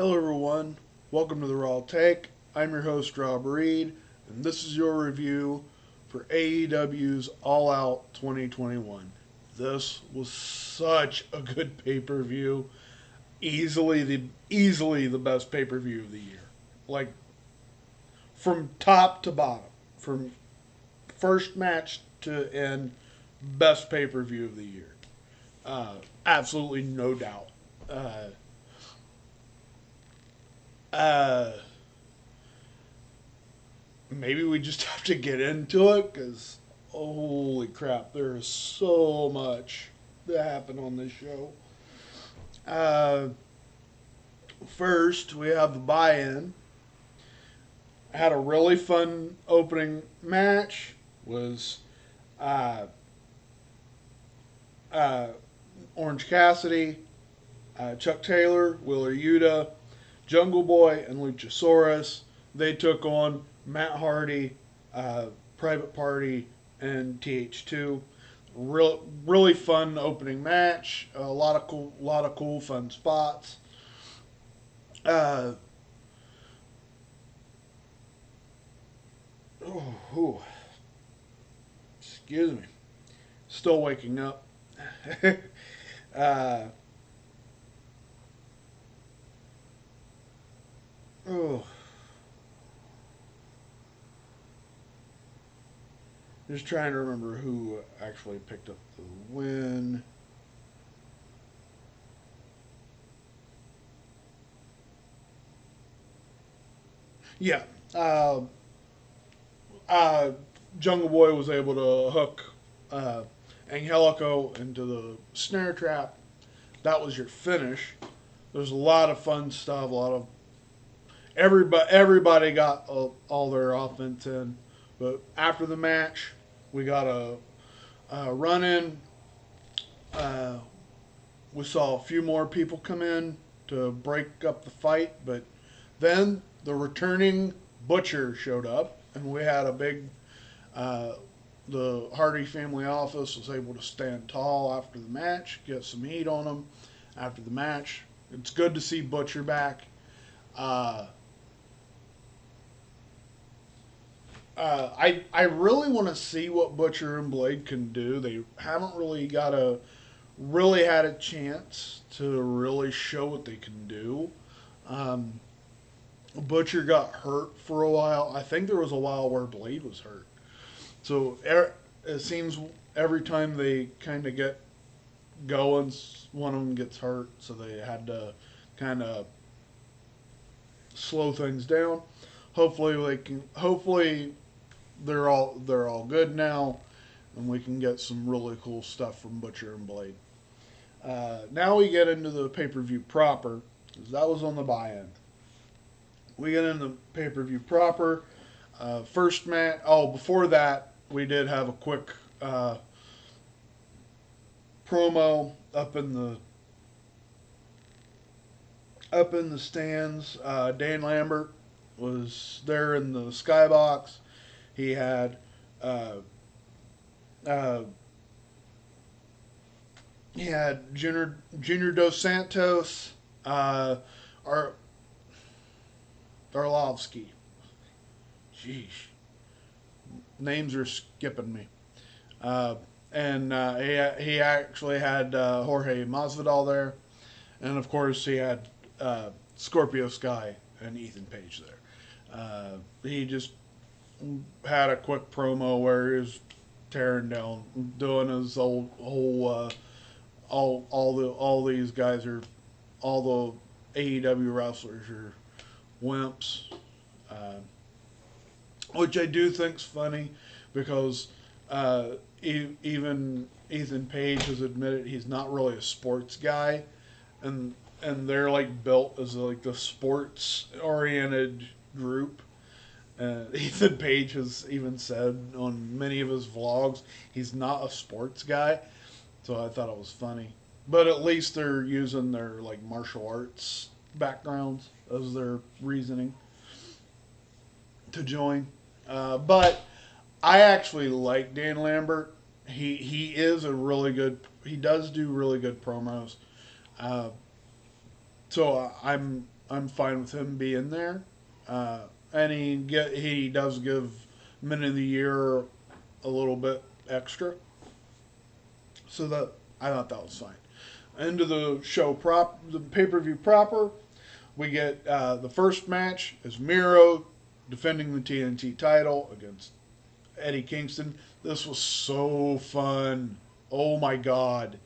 Hello, everyone. Welcome to the Raw Take. I'm your host, Rob Reed, and this is your review for AEW's All Out 2021. This was such a good pay per view. Easily the best pay per view of the year. Like from top to bottom, from first match to end, best pay per view of the year. Absolutely no doubt. Uh, uh, Maybe we just have to get into it because holy crap, there is so much that happened on this show. Uh, First, we have the buy-in. Had a really fun opening match. Was uh, uh, Orange Cassidy, Chuck Taylor, Wheeler Yuta, Jungle Boy, and Luchasaurus. They took on Matt Hardy, Private Party, and TH2. Really fun opening match. A lot of cool, fun spots. Uh, oh, excuse me. Still waking up. uh, oh, just trying to remember who actually picked up the win. Yeah. Uh, uh, Jungle Boy was able to hook uh, Angelico into the snare trap. That was your finish. There's a lot of fun stuff. A lot of everybody got all their offense in. But after the match, we got a run in. Uh, we saw a few more people come in to break up the fight, but then the returning Butcher showed up, and we had a big. Uh, the Hardy family office was able to stand tall after the match, get some heat on them after the match. It's good to see Butcher back. Uh, I really want to see what Butcher and Blade can do. They haven't really had a chance to really show what they can do. Um, Butcher got hurt for a while. I think there was a while where Blade was hurt. So it seems every time they kind of get going, one of them gets hurt. So they had to kind of slow things down. Hopefully they can. Hopefully they're all good now, and we can get some really cool stuff from Butcher and Blade. Now we get into the pay per view proper, because that was on the buy-in. We get into the pay per view proper. First match. Oh, before that, we did have a quick promo up in the stands. Dan Lambert was there in the skybox. He had uh, uh, Junior Dos Santos, Ar- Arlovsky. Jeez, names are skipping me. Uh, and he actually had Jorge Masvidal there, and of course he had Scorpio Sky and Ethan Page there. He just had a quick promo where he was tearing down, doing his whole all these guys are all the AEW wrestlers are wimps, uh, which I do think's funny because even Ethan Page has admitted he's not really a sports guy, and they're like built as like the sports oriented group. Ethan Page has even said on many of his vlogs he's not a sports guy, so I thought it was funny. But at least they're using their like martial arts backgrounds as their reasoning to join. But I actually like Dan Lambert. He is a really good. He does do really good promos. Uh, so I'm I'm fine with him being there. And he does give Men of the Year a little bit extra. So that I thought that was fine. Into the show the pay-per-view proper, we get the first match is Miro defending the TNT title against Eddie Kingston. This was so fun. Oh my god.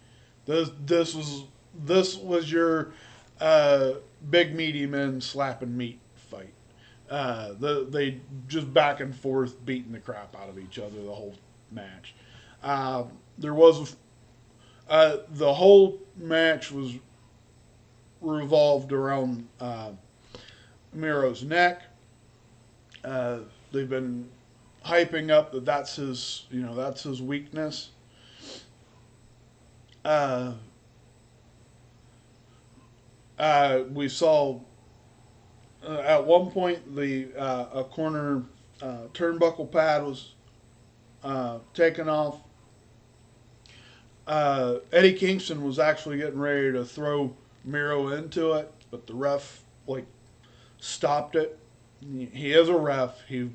This was your big meaty men slapping meat fight. They just back and forth beating the crap out of each other the whole match. There was the whole match was revolved around Miro's neck. They've been hyping up that's his weakness. We saw at one point a corner turnbuckle pad was taken off. Eddie Kingston was actually getting ready to throw Miro into it, but the ref stopped it. He is a ref. He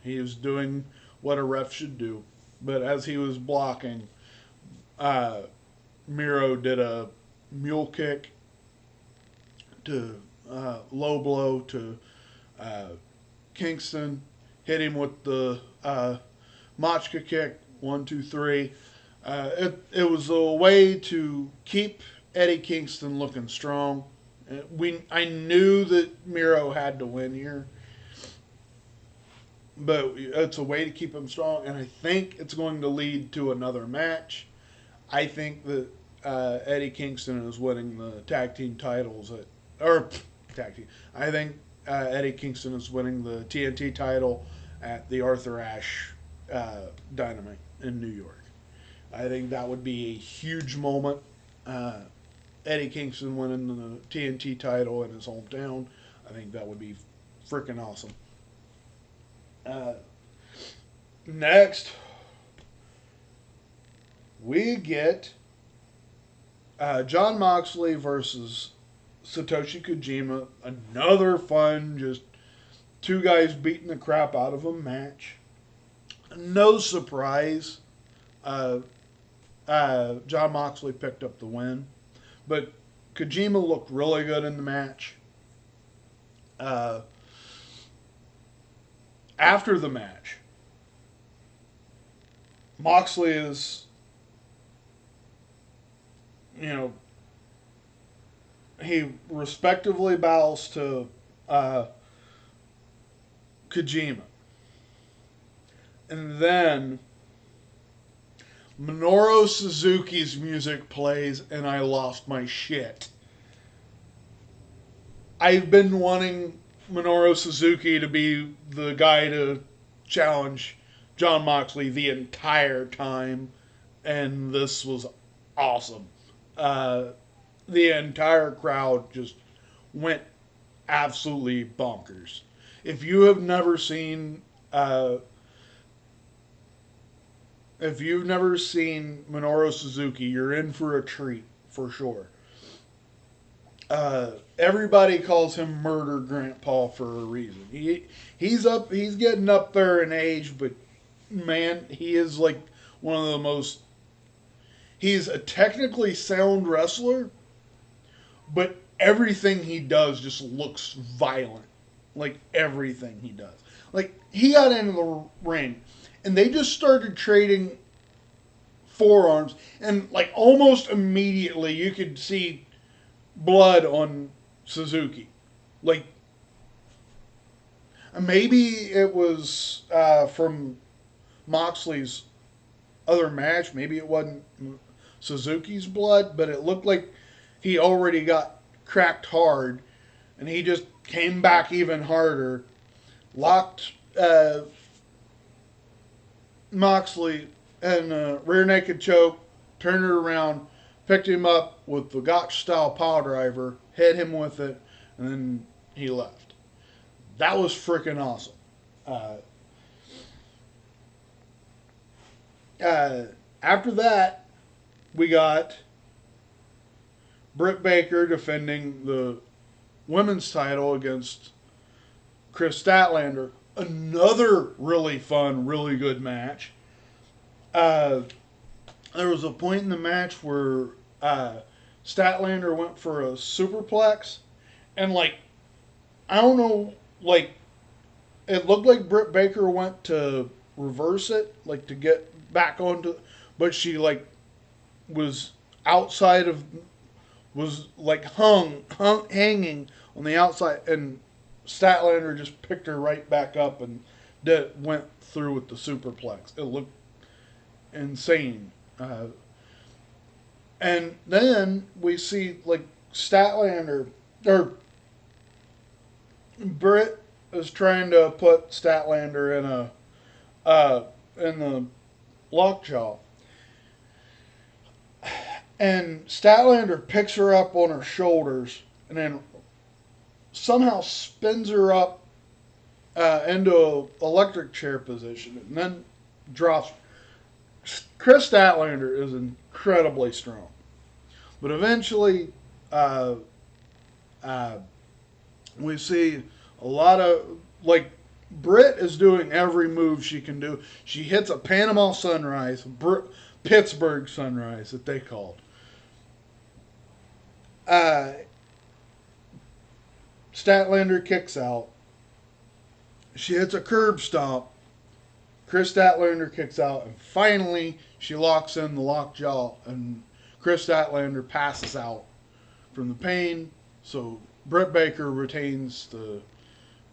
is doing what a ref should do. But as he was blocking, Miro did a mule kick to low blow to Kingston, hit him with the Machka kick, 1, 2, 3. It was a way to keep Eddie Kingston looking strong. I knew that Miro had to win here, but it's a way to keep him strong, and I think it's going to lead to another match. I think that Eddie Kingston is winning the tag team titles I think Eddie Kingston is winning the TNT title at the Arthur Ashe Dynamite in New York. I think that would be a huge moment. Eddie Kingston winning the TNT title in his hometown. I think that would be freaking awesome. Next, we get Jon Moxley versus Satoshi Kojima. Another fun, just two guys beating the crap out of them match. No surprise, Jon Moxley picked up the win. But Kojima looked really good in the match. After the match, Moxley is, he respectively bows to Kojima. And then Minoru Suzuki's music plays, and I lost my shit. I've been wanting Minoru Suzuki to be the guy to challenge Jon Moxley the entire time, and this was awesome. The entire crowd just went absolutely bonkers. If you have never seen Minoru Suzuki, you're in for a treat for sure. Everybody calls him Murder Grandpa for a reason. He's getting up there in age, but man, he is like one of the most. He's a technically sound wrestler, but everything he does just looks violent. Like everything he does. Like he got into the ring, and they just started trading forearms, and like almost immediately you could see blood on Suzuki. Like, maybe it was from Moxley's other match. Maybe it wasn't Suzuki's blood, but it looked like he already got cracked hard, and he just came back even harder, locked Moxley in a rear naked choke, turned it around, picked him up with the Gotch-style power driver, hit him with it, and then he left. That was freaking awesome. After that, we got Britt Baker defending the women's title against Chris Statlander. Another really fun, really good match. There was a point in the match where Statlander went for a superplex, and like, I don't know, like, it looked like Britt Baker went to reverse it, like to get back onto, but she like was outside of, was like hanging on the outside, and Statlander just picked her right back up and went through with the superplex. It looked insane. And then we see like Statlander, or Britt is trying to put Statlander in the lockjaw, and Statlander picks her up on her shoulders and then somehow spins her up into an electric chair position, and then drops. Chris Statlander is incredibly strong, but eventually we see a lot of, like, Britt is doing every move she can do. She hits a Panama Sunrise, Pittsburgh Sunrise that they called. Statlander kicks out. She hits a curb stomp. Chris Statlander kicks out, and finally she locks in the lockjaw, and Chris Statlander passes out from the pain. So Britt Baker retains the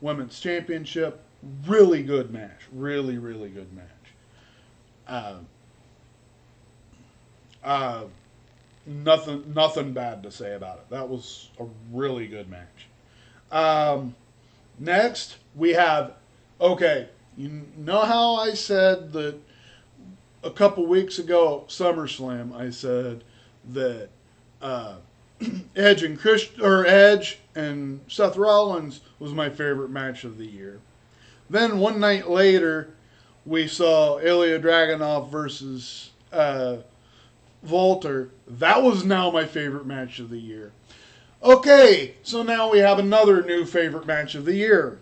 women's championship. Really good match. Really, really good match. Nothing bad to say about it. That was a really good match. Next, we have, okay, you know how I said that a couple weeks ago, SummerSlam, I said that Edge and Seth Rollins was my favorite match of the year. Then one night later, we saw Ilya Dragunov versus Walter. That was now my favorite match of the year. Okay, so now we have another new favorite match of the year.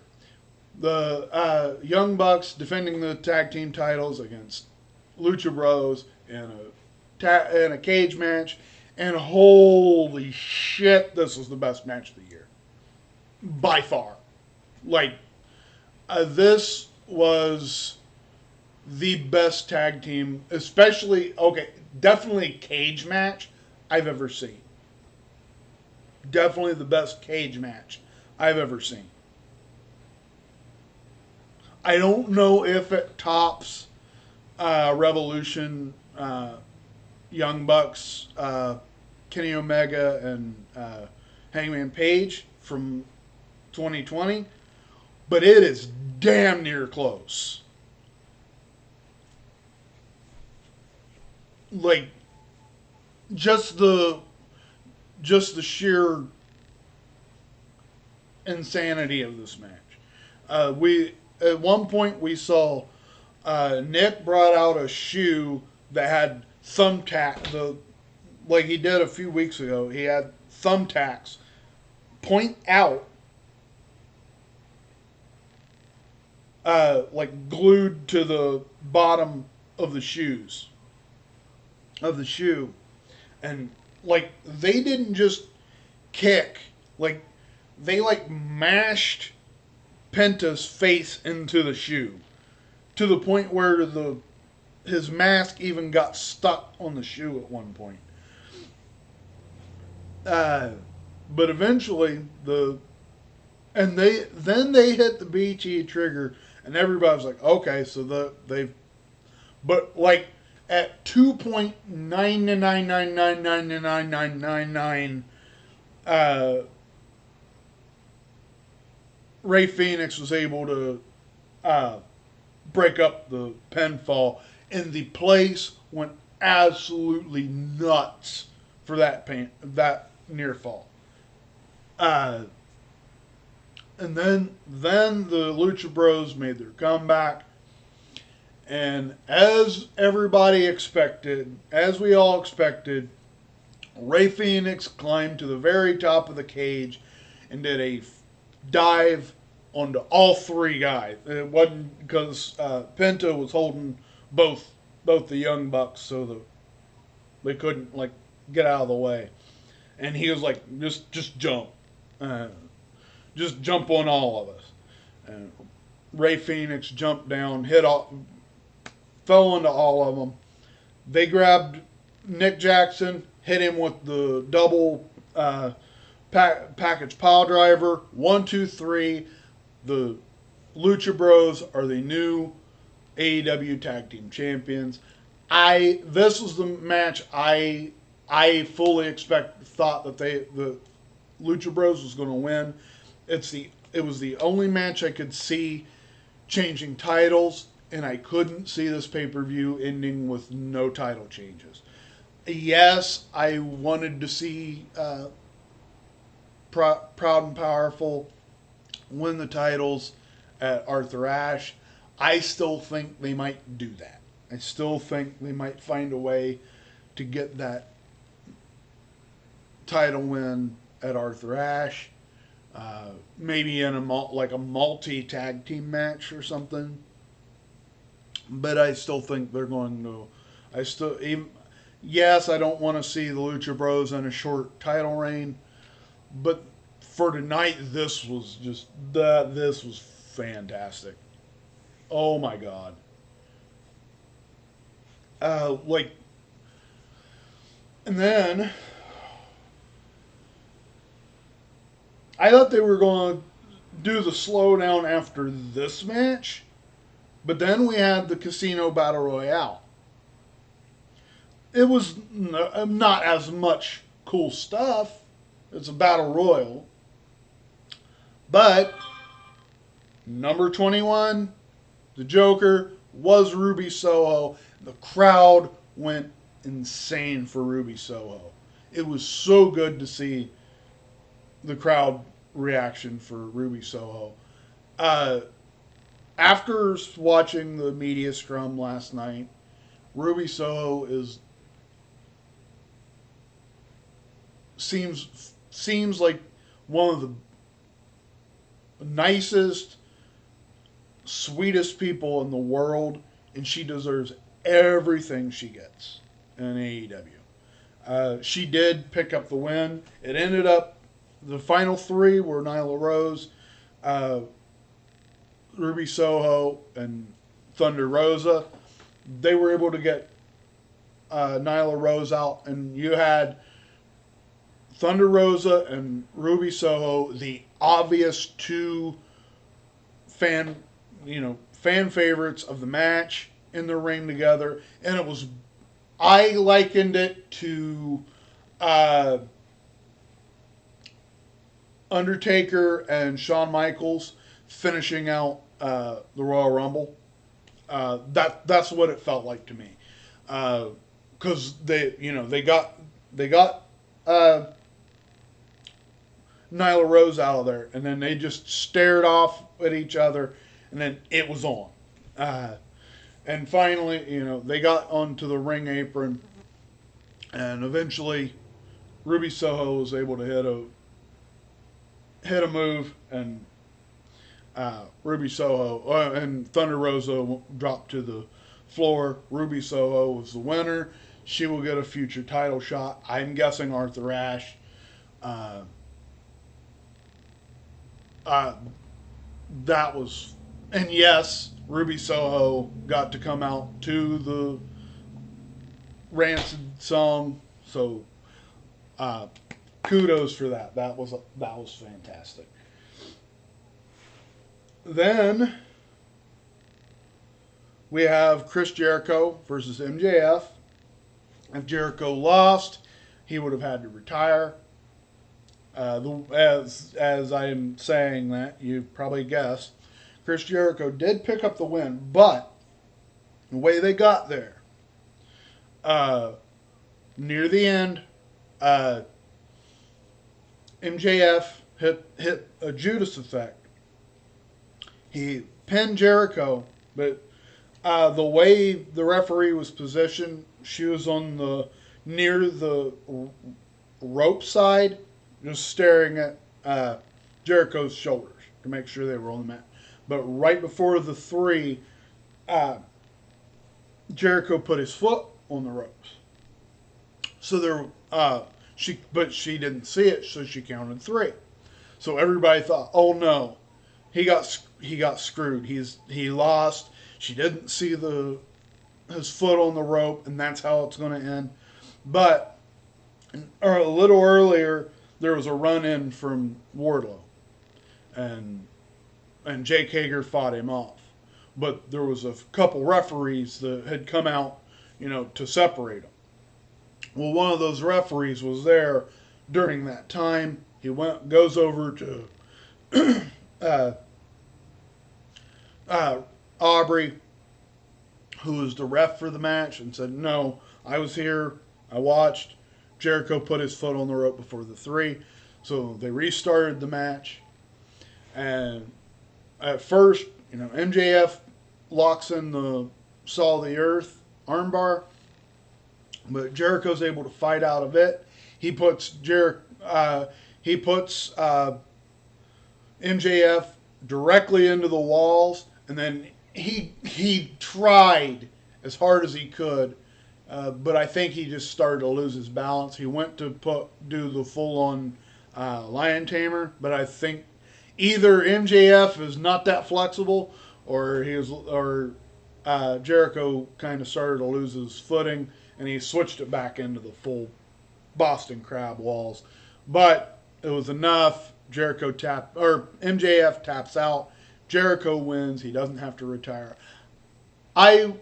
The Young Bucks defending the tag team titles against Lucha Bros in a cage match. And holy shit, this was the best match of the year. By far. Like, this was the best tag team, especially, okay, definitely cage match I've ever seen. Definitely the best cage match I've ever seen. I don't know if it tops Revolution, Young Bucks, Kenny Omega, and Hangman Page from 2020, but it is damn near close. Like, just the sheer insanity of this match. At one point we saw Nick brought out a shoe that had thumbtack, like he did a few weeks ago. He had thumbtacks point out, like glued to the bottom of the shoe, and like they didn't just kick, like they like mashed Penta's face into the shoe to the point where his mask even got stuck on the shoe at one point. But eventually they hit the BT trigger, and everybody was like, okay, so but like at 2.999999999, Ray Phoenix was able to break up the pinfall, and the place went absolutely nuts for that near fall. And then the Lucha Bros made their comeback, and as everybody expected, as we all expected, Ray Phoenix climbed to the very top of the cage and did a dive onto all three guys. It wasn't because Penta was holding both the Young Bucks, so they couldn't like get out of the way, and he was like, just jump, just jump on all of us. And Ray Phoenix jumped down, fell into all of them. They grabbed Nick Jackson, hit him with the double package pile driver. 1, 2, 3. The Lucha Bros are the new AEW Tag Team Champions. This was the match I fully thought that the Lucha Bros was going to win. It was the only match I could see changing titles, and I couldn't see this pay-per-view ending with no title changes. Yes, I wanted to see Proud and Powerful win the titles at Arthur Ashe. I still think they might do that. I still think they might find a way to get that title win at Arthur Ashe. Maybe in a multi-tag team match or something. But I still think they're going to... Yes, I don't want to see the Lucha Bros in a short title reign. But for tonight, this was fantastic. Oh my God. And then I thought they were going to do the slowdown after this match, but then we had the Casino Battle Royale. It was not as much cool stuff. It's a battle royal. But number 21, the Joker, was Ruby Soho. The crowd went insane for Ruby Soho. It was so good to see the crowd reaction for Ruby Soho. After watching the media scrum last night, Ruby Soho seems like one of the nicest, sweetest people in the world, and she deserves everything she gets in AEW. She did pick up the win. It ended up, the final three were Nyla Rose, Ruby Soho, and Thunder Rosa. They were able to get Nyla Rose out, and you had Thunder Rosa and Ruby Soho, the obvious two fan favorites of the match, in the ring together, and I likened it to Undertaker and Shawn Michaels finishing out the Royal Rumble. That's what it felt like to me, because they got Nyla Rose out of there, and then they just stared off at each other, and then it was on. And finally, they got onto the ring apron, and eventually Ruby Soho was able to hit a move, and Ruby Soho and Thunder Rosa dropped to the floor. Ruby Soho was the winner. She will get a future title shot. I'm guessing Arthur Ashe. That was, and yes, Ruby Soho got to come out to the Rancid song, so kudos for that. That was fantastic. Then we have Chris Jericho versus MJF. If Jericho lost, he would have had to retire. As I am saying that, you probably guessed, Chris Jericho did pick up the win, but the way they got there, near the end, MJF hit a Judas effect. He pinned Jericho, but the way the referee was positioned, she was on near the rope side, just staring at Jericho's shoulders to make sure they were on the mat. But right before the 3, Jericho put his foot on the ropes. So she didn't see it, so she counted 3. So everybody thought, oh no, he got screwed. He lost. She didn't see his foot on the rope, and that's how it's going to end. But a little earlier, there was a run-in from Wardlow, and Jake Hager fought him off. But there was a couple referees that had come out, to separate them. Well, one of those referees was there during that time. He goes over to Aubrey, who was the ref for the match, and said, "No, I was here. I watched. Jericho put his foot on the rope before the 3." So they restarted the match. And at first, MJF locks in the Saw of the Earth armbar, but Jericho's able to fight out of it. He puts MJF directly into the walls, and then he tried as hard as he could, but I think he just started to lose his balance. He went to do the full-on lion tamer, but I think either MJF is not that flexible, or Jericho kind of started to lose his footing, and he switched it back into the full Boston Crab walls. But it was enough. MJF taps out. Jericho wins. He doesn't have to retire. I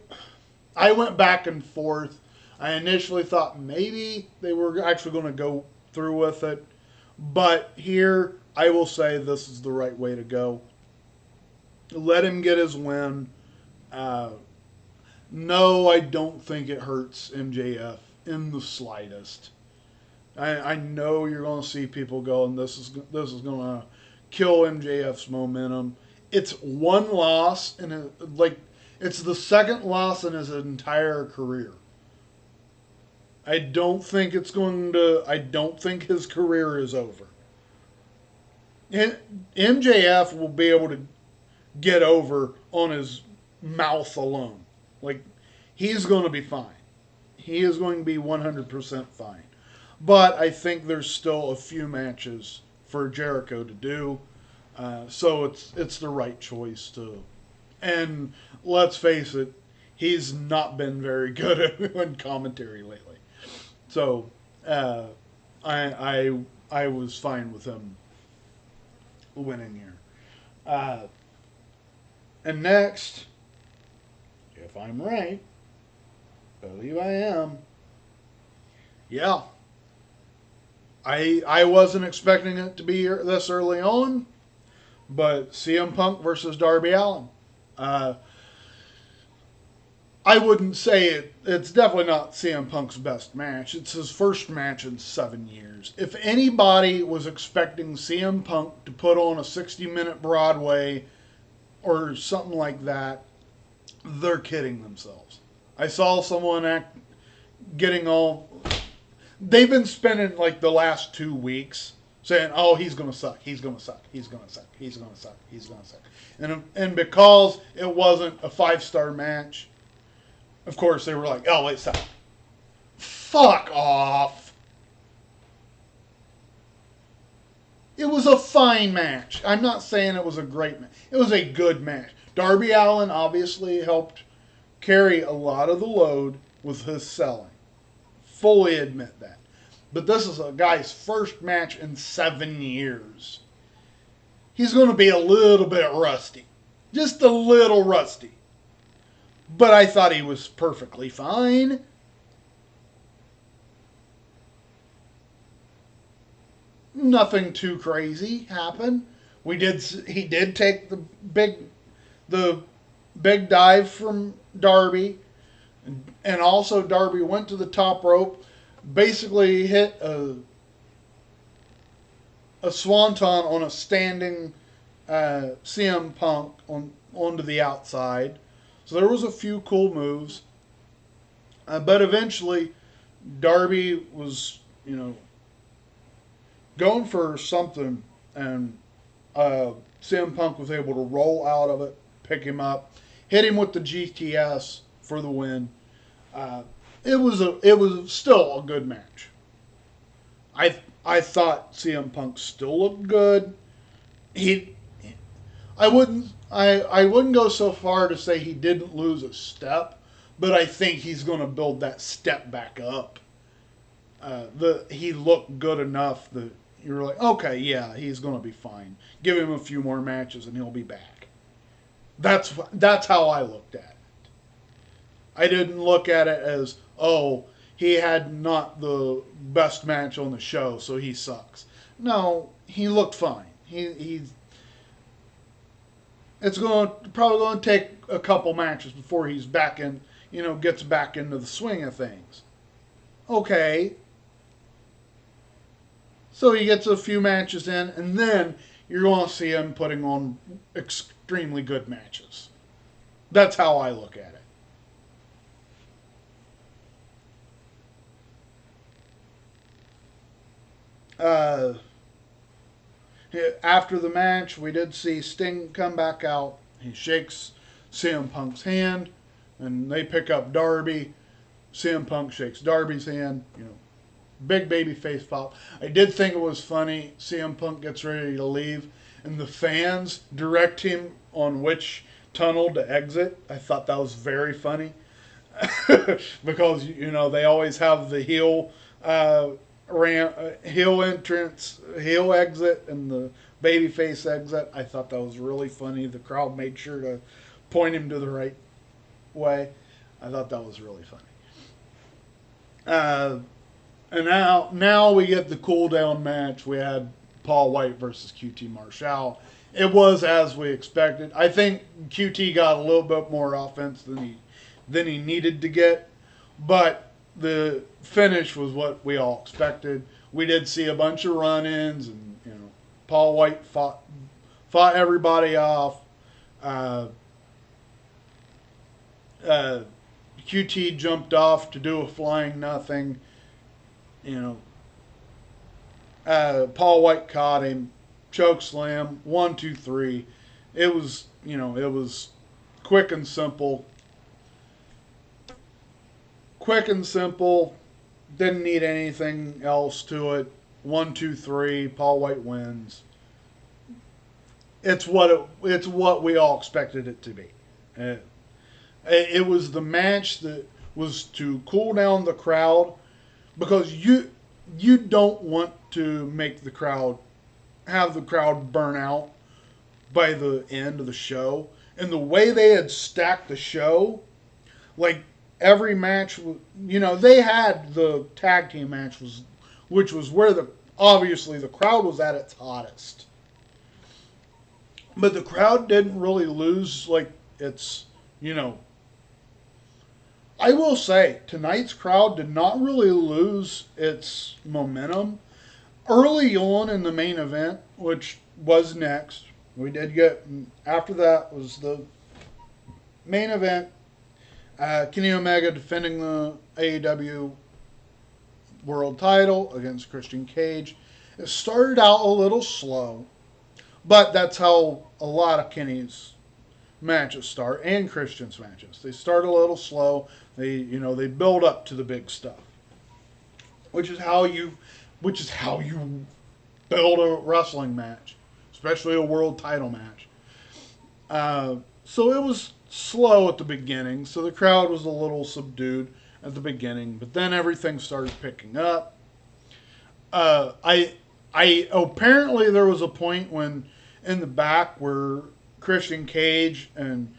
went back and forth. I initially thought maybe they were actually going to go through with it, but here I will say this is the right way to go. Let him get his win. No, I don't think it hurts MJF in the slightest. I know you're going to see people going, this is going to kill MJF's momentum. It's one loss, and it's the second loss in his entire career. I don't think his career is over. MJF will be able to get over on his mouth alone. He's going to be fine. He is going to be 100% fine. But I think there's still a few matches for Jericho to do. So it's the right choice to. And let's face it, he's not been very good in commentary lately. So I was fine with him winning here. And next, if I'm right, I believe I am. Yeah. I wasn't expecting it to be this early on, but CM Punk versus Darby Allin. I wouldn't say it's definitely not CM Punk's best match. It's his first match in 7 years. If anybody was expecting CM Punk to put on a 60-minute Broadway or something like that, they're kidding themselves. I saw someone getting all. They've been spending the last 2 weeks saying, "Oh, he's gonna suck. He's gonna suck. He's gonna suck. He's gonna suck. He's gonna suck." And because it wasn't a 5-star match, of course they were like, "Oh, wait, stop. Fuck off." It was a fine match. I'm not saying it was a great match. It was a good match. Darby Allin obviously helped carry a lot of the load with his selling. Fully admit that. But this is a guy's first match in 7 years. He's going to be a little bit rusty. Just a little rusty. But I thought he was perfectly fine. Nothing too crazy happened. He did take the big dive from Darby. And also Darby went to the top rope, basically hit a swanton on a standing CM Punk onto the outside. So there was a few cool moves. But eventually Darby was, going for something, and CM Punk was able to roll out of it, pick him up, hit him with the GTS for the win. It was still a good match. I thought CM Punk still looked good. I wouldn't go so far to say he didn't lose a step, but I think he's going to build that step back up. He looked good enough that you're like, okay, yeah, he's going to be fine. Give him a few more matches and he'll be back. That's how I looked at it. I didn't look at it as, oh, he had not the best match on the show, so he sucks. No, he looked fine. It's probably going to take a couple matches before he's back in, gets back into the swing of things. Okay. So he gets a few matches in, and then you're going to see him putting on extremely good matches. That's how I look at it. After the match, we did see Sting come back out. He shakes CM Punk's hand, and they pick up Darby. CM Punk shakes Darby's hand. Big baby face pop. I did think it was funny. CM Punk gets ready to leave, and the fans direct him on which tunnel to exit. I thought that was very funny because they always have the heel heel entrance, heel exit, and the babyface exit. I thought that was really funny. The crowd made sure to point him to the right way. I thought that was really funny. And now we get the cool down match. We had Paul White versus QT Marshall. It was as we expected. I think QT got a little bit more offense than he needed to get, but the finish was what we all expected. We did see a bunch of run-ins, and Paul White fought everybody off. QT jumped off to do a flying nothing. Paul White caught him, choke slam, 1, 2, 3. It was quick and simple. Quick and simple. Didn't need anything else to it. 1, 2, 3. Paul White wins. It's what we all expected it to be. It was the match that was to cool down the crowd, because you don't want to make have the crowd burn out by the end of the show. And the way they had stacked the show, like every match, they had the tag team match, which was where obviously the crowd was at its hottest. But the crowd didn't really lose its, I will say, tonight's crowd did not really lose its momentum. Early on in the main event, which was next, after that was the main event, Kenny Omega defending the AEW World Title against Christian Cage. It started out a little slow, but that's how a lot of Kenny's matches start, and Christian's matches. They start a little slow. They build up to the big stuff, which is how you build a wrestling match, especially a world title match. So it was slow at the beginning, so the crowd was a little subdued at the beginning, but then everything started picking up. I apparently there was a point when in the back where Christian Cage and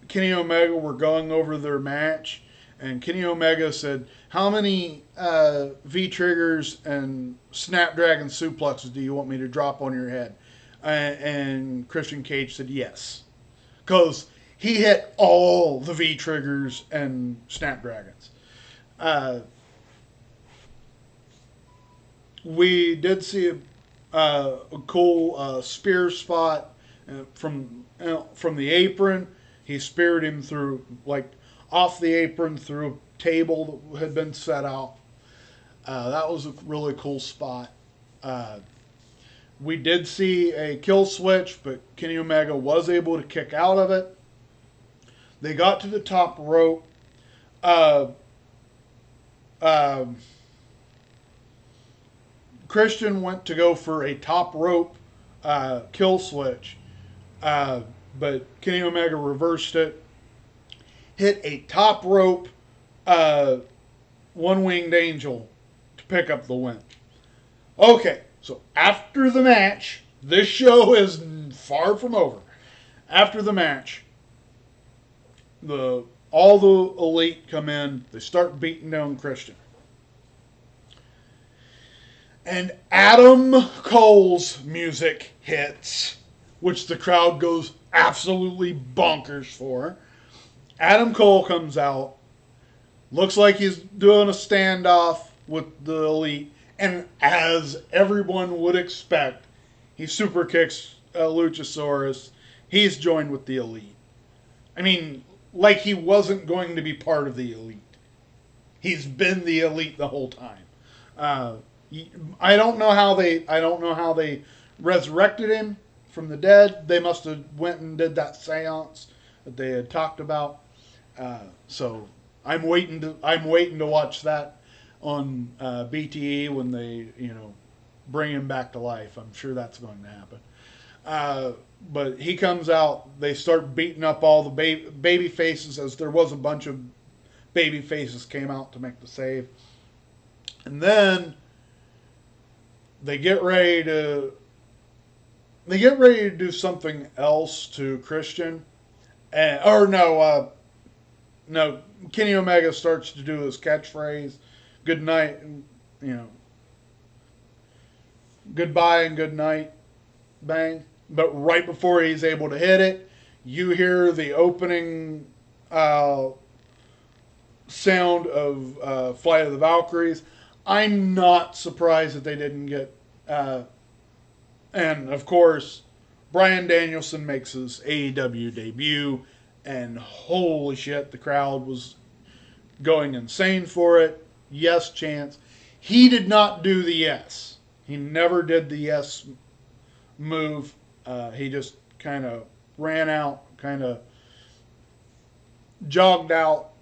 Kenny Omega were going over their match, and Kenny Omega said, "How many V-triggers and Snapdragon suplexes do you want me to drop on your head?" And Christian Cage said yes, because he hit all the V-triggers and Snapdragons. We did see a cool spear spot from the apron. He speared him through, off the apron through a table that had been set out. That was a really cool spot. We did see a kill switch, but Kenny Omega was able to kick out of it. They got to the top rope. Uh, Christian went to go for a top rope kill switch, but Kenny Omega reversed it, hit a top rope one-winged angel to pick up the win. Okay, so after the match, this show is far from over. After the match, all the elite come in. They start beating down Christian. And Adam Cole's music hits, which the crowd goes absolutely bonkers for. Adam Cole comes out, looks like he's doing a standoff with the elite, and as everyone would expect, he super kicks Luchasaurus. He's joined with the elite. I mean, like he wasn't going to be part of the elite. He's been the elite the whole time. I don't know how they resurrected him from the dead. They must have went and did that seance that they had talked about. So I'm waiting to watch that on BTE when they bring him back to life. I'm sure that's going to happen. But he comes out. They start beating up all the baby faces, as there was a bunch of baby faces came out to make the save, and then they get ready to do something else to Christian, no, Kenny Omega starts to do his catchphrase, "Good night," goodbye and good night, bang. But right before he's able to hit it, you hear the opening sound of Flight of the Valkyries. I'm not surprised that they didn't get... and, of course, Bryan Danielson makes his AEW debut, and holy shit, the crowd was going insane for it. Yes chants. He did not do the yes. He never did the yes move. He just kind of ran out, kind of jogged out,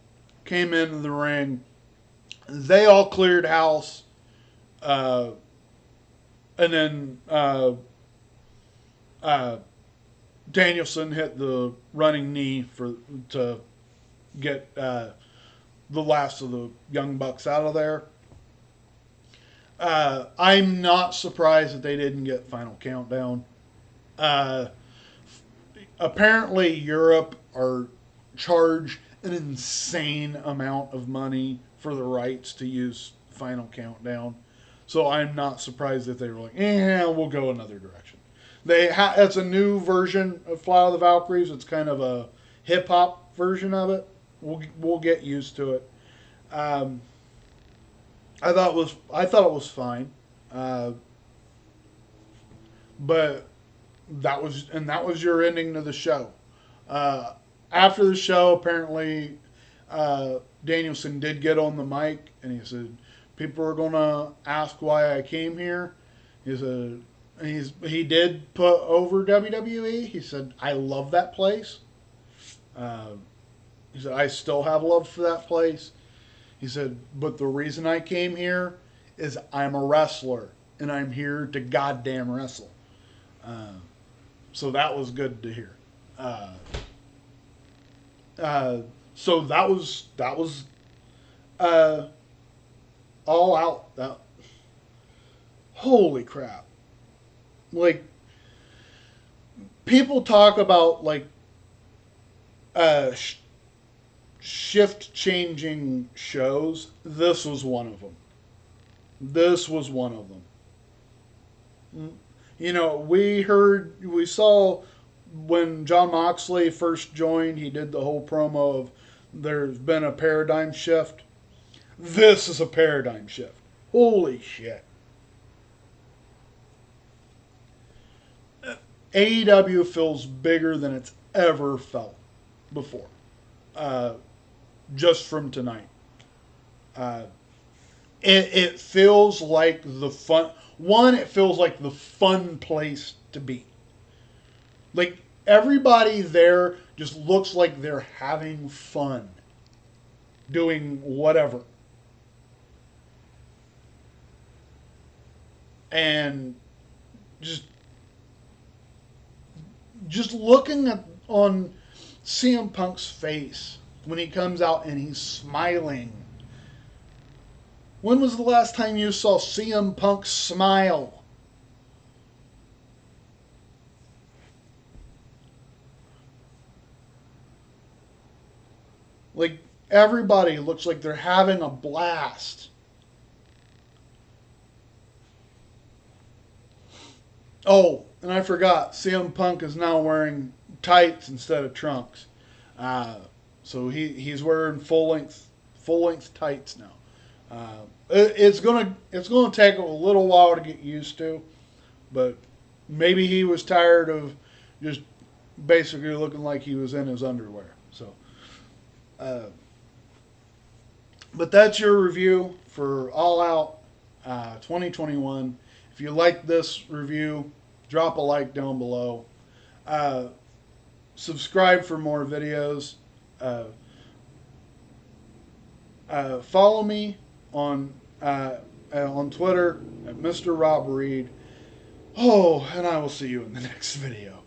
came into the ring. They all cleared house. And then Danielson hit the running knee to get the last of the Young Bucks out of there. I'm not surprised that they didn't get Final Countdown. Apparently Europe are charged an insane amount of money for the rights to use Final Countdown. So I'm not surprised that they were like, we'll go another direction. It's a new version of Flight of the Valkyries. It's kind of a hip-hop version of it. We'll get used to it. I thought it was fine. But that was your ending to the show. After the show, apparently, Danielson did get on the mic and he said, "People are gonna ask why I came here." He said he did put over WWE. He said, "I love that place." He said, "I still have love for that place." He said, "But the reason I came here is I'm a wrestler and I'm here to goddamn wrestle." So that was good to hear. So that was All Out. Holy crap! Like, people talk about like shift changing shows. This was one of them. We saw when John Moxley first joined, he did the whole promo of there's been a paradigm shift. This is a paradigm shift. Holy shit. AEW feels bigger than it's ever felt before. Just from tonight. It feels like One, it feels like the fun place to be. Like, everybody there just looks like they're having fun doing whatever. And just looking on CM Punk's face when he comes out and he's smiling. When was the last time you saw CM Punk smile? Like, everybody looks like they're having a blast. Oh, and I forgot, CM Punk is now wearing tights instead of trunks. Uh, so he's wearing full length tights now. It's gonna take a little while to get used to, but maybe he was tired of just basically looking like he was in his underwear. So, uh, but that's your review for All Out 2021. If you like this review, drop a like down below. Uh, Subscribe for more videos. Uh, Follow me on Twitter at Mr. Rob Reed. Oh, and I will see you in the next video.